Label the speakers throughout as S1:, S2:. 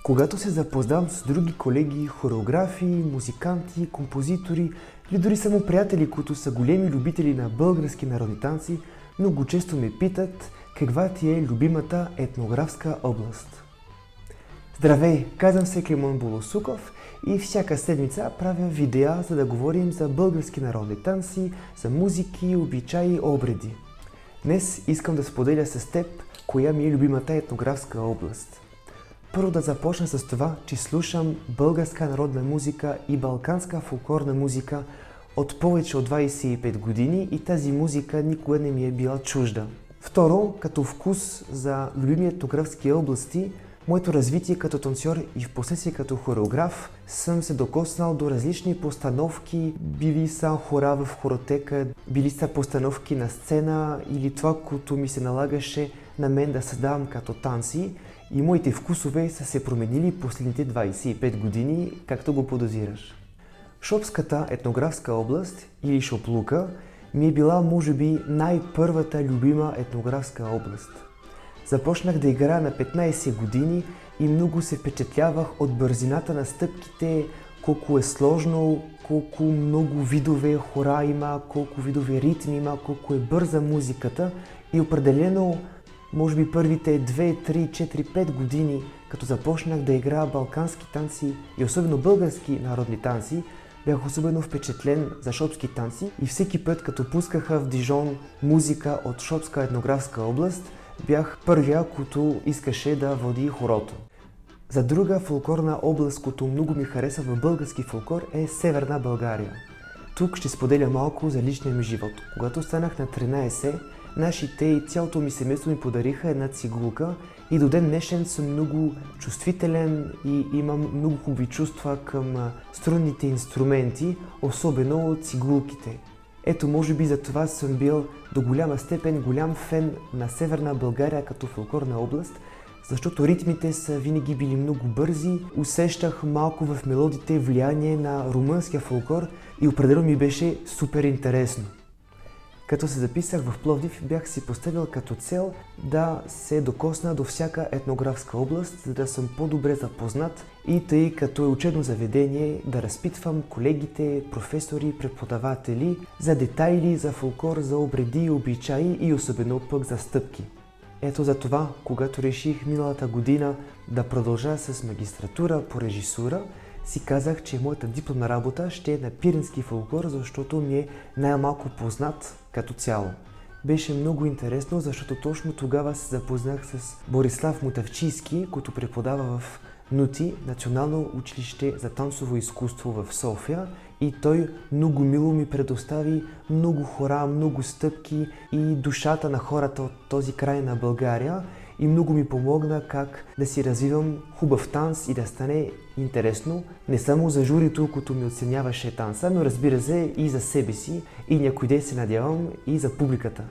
S1: Когато се запознавам с други колеги, хореографи, музиканти, композитори или дори само приятели, които са големи любители на български народни танци, много често ме питат каква ти е любимата етнографска област. Здравей, казвам се Климон Болосуков и всяка седмица правя видеа, за да говорим за български народни танци, за музики, обичаи, обреди. Днес искам да споделя с теб коя ми е любимата етнографска област. Първо да започна с това, че слушам българска народна музика и балканска фолклорна музика от повече от 25 години и тази музика никога не ми е била чужда. Второ, като вкус за любими етнографски области, моето развитие като танцор и впоследствие като хореограф съм се докоснал до различни постановки, били са хора в хоротека, били са постановки на сцена или това, което ми се налагаше на мен да създавам като танци и моите вкусове са се променили последните 25 години, както го подозираш. Шопската етнографска област или Шоплука ми е била може би най-първата любима етнографска област. Започнах да играя на 15 години и много се впечатлявах от бързината на стъпките, колко е сложно, колко много видове хора има, колко видове ритми има, колко е бърза музиката и определено, може би първите 2, 3, 4, 5 години, като започнах да играя балкански танци и особено български народни танци, бях особено впечатлен за шопски танци и всеки път, като пускаха в Дижон музика от Шопска етнографска област, бях първия, който искаше да води хорото. За друга фолклорна област, която много ми хареса в български фолклор, е Северна България. Тук ще споделя малко за личния ми живот. Когато станах на 13, нашите и цялото ми семейство ми подариха една цигулка и до ден днешен съм много чувствителен и имам много хубави чувства към струнните инструменти, особено цигулките. Ето, може би за това съм бил до голяма степен голям фен на Северна България като фолклорна област, защото ритмите са винаги били много бързи, усещах малко в мелодите влияние на румънския фолклор и определено ми беше супер интересно. Като се записах в Пловдив, бях си поставил като цел да се докосна до всяка етнографска област, за да съм по-добре запознат и тъй като е учебно заведение да разпитвам колегите, професори, преподаватели за детайли, за фолклор, за обреди и обичаи и особено пък за стъпки. Ето за това, когато реших миналата година да продължа с магистратура по режисура, си казах, че моята дипломна работа ще е на пирински фолклор, защото ми е най-малко познат като цяло. Беше много интересно, защото точно тогава се запознах с Борислав Мутавчийски, който преподава в НУТИ, Национално училище за танцово изкуство в София, и той много мило ми предостави много хора, много стъпки и душата на хората от този край на България и много ми помогна как да си развивам хубав танц и да стане интересно не само за журито, което ми оценяваше танца, но разбира се и за себе си и някой ден се надявам и за публиката.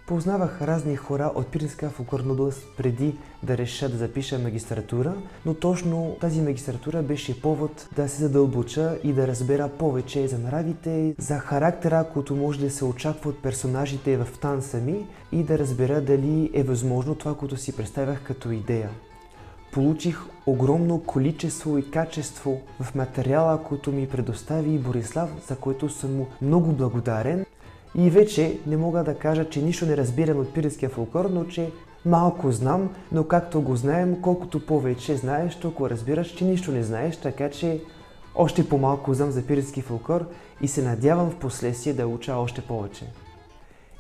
S1: Познавах разни хора от Пиринска фолклорна област преди да реша да запиша магистратура, но точно тази магистратура беше повод да се задълбоча и да разбера повече за нравите, за характера, който може да се очаква от персонажите в танца ми и да разбера дали е възможно това, което си представях като идея. Получих огромно количество и качество в материала, който ми предостави Борислав, за който съм му много благодарен. И вече не мога да кажа, че нищо не разбирам от пиринския фолклор, но че малко знам, но както го знаем, колкото повече знаеш, толкова разбираш, че нищо не знаеш, така че още по-малко знам за пирински фолклор и се надявам в последствие да уча още повече.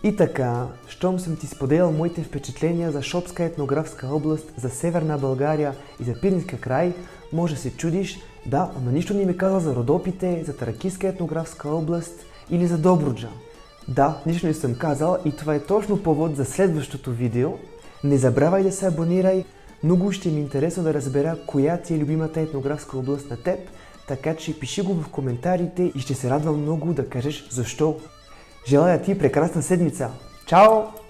S1: И така, щом съм ти споделял моите впечатления за Шопска етнографска област, за Северна България и за Пиринска край, може да се чудиш, да, но нищо не ми казал за Родопите, за Тракийска етнографска област или за Добруджа. Да, нищо не съм казал и това е точно повод за следващото видео. Не забравяй да се абонирай, много ще ми е интересно да разбера коя ти е любимата етнографска област на теб, така че пиши го в коментарите и ще се радвам много да кажеш защо. Желая ти прекрасна седмица! Чао!